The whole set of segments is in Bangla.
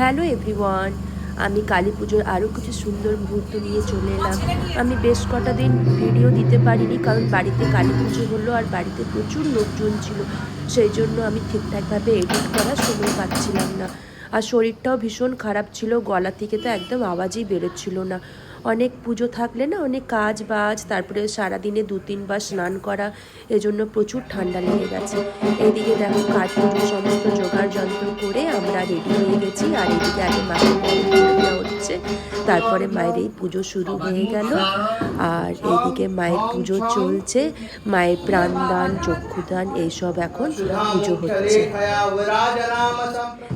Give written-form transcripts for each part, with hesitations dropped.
হ্যালো এভরিওয়ান, আমি কালী পুজোর আরও কিছু সুন্দর মুহূর্ত নিয়ে চলে এলাম। আমি বেশ কটা দিন ভিডিও দিতে পারিনি, কারণ বাড়িতে কালী পুজো হলো আর বাড়িতে প্রচুর লোকজন ছিল। সেই জন্য আমি ঠিকঠাকভাবে এডিট করার সময় পাচ্ছিলাম না। আর শরীরটাও ভীষণ খারাপ ছিল, গলা থেকে তো একদম আওয়াজই বেরোচ্ছিল না। অনেক পুজো থাকলে না অনেক কাজ বাজ, তারপরে সারাদিনে 2-3 বার স্নান করা, এজন্য প্রচুর ঠান্ডা লেগে গেছে। এইদিকে দেখো কাঠ পুজোর সমস্ত জোগাড় যন্ত্র করে আমরা রেডি হয়ে গেছি। আর এদিকে আগে মাকে বরণ করে দেওয়া হচ্ছে, তারপরে মায়ের এই পুজো শুরু হয়ে গেল। আর এইদিকে মায়ের পুজো চলছে, মায়ের প্রাণদান, চক্ষুদান এইসব এখন পুজো হচ্ছে।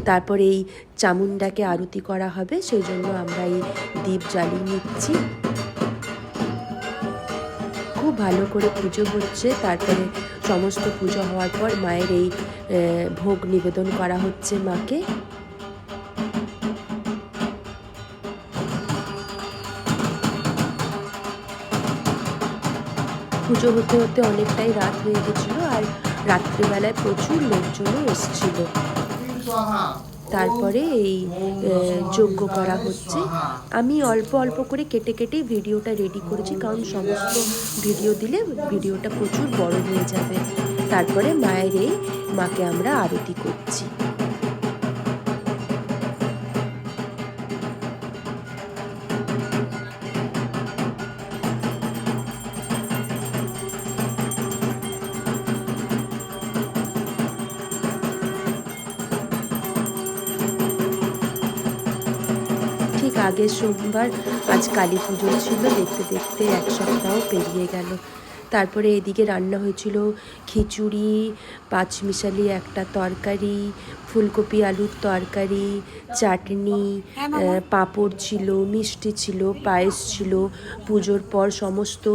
তারপরে এই চামুন্ডাকে আরতি করা হবে, সেই জন্য আমরা এই দীপ জ্বালিয়ে নিচ্ছি। খুব ভালো করে পুজো হচ্ছে। তারপরে সমস্ত পুজো হওয়ার পর মায়ের এই ভোগ নিবেদন করা হচ্ছে মাকে। পুজো হতে হতে অনেকটাই রাত হয়ে গেছিলো, আর রাত্রিবেলায় প্রচুর লোকজনও এসেছিল। তারপরে এই যজ্ঞ করা হচ্ছে। আমি অল্প অল্প করে কেটে কেটে ভিডিওটা রেডি করেছি, কারণ সমস্ত ভিডিও দিলে ভিডিওটা প্রচুর বড় হয়ে যাবে। তারপরে মায়ের এই মাকে আমরা আরতি করছি। ঠিক আগের সোমবার আজ কালী পুজো ছিল, দেখতে দেখতে এক সপ্তাহ পেরিয়ে গেল। তারপরে এদিকে রান্না হয়েছিল খিচুড়ি, পাঁচমিশালি একটা তরকারি, ফুলকপি আলুর তরকারি, চাটনি, পাঁপড় ছিল, মিষ্টি ছিল, পায়েস ছিল। পুজোর পর সমস্ত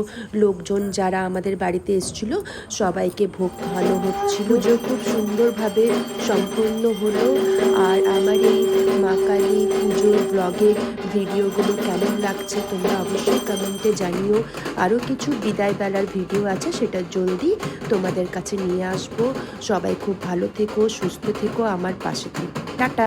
লোকজন যারা আমাদের বাড়িতে এসেছিল সবাইকে ভোগ খাওয়ানো হচ্ছিল। পুজো খুব সুন্দরভাবে সম্পন্ন হলো। আর আমার এই মা কালী পুজোর ব্লগের ভিডিওগুলো কেমন লাগছে তোমরা অবশ্যই কমেন্টে জানিও। আরও কিছু বিদায় বেলার ভিডিও আছে, সেটা জলদি তোমাদের কাছে নিয়ে আসবো। সবাই খুব ভালো থেকো, সুস্থ থেকো, আমার পাশে থেকো। টাটা।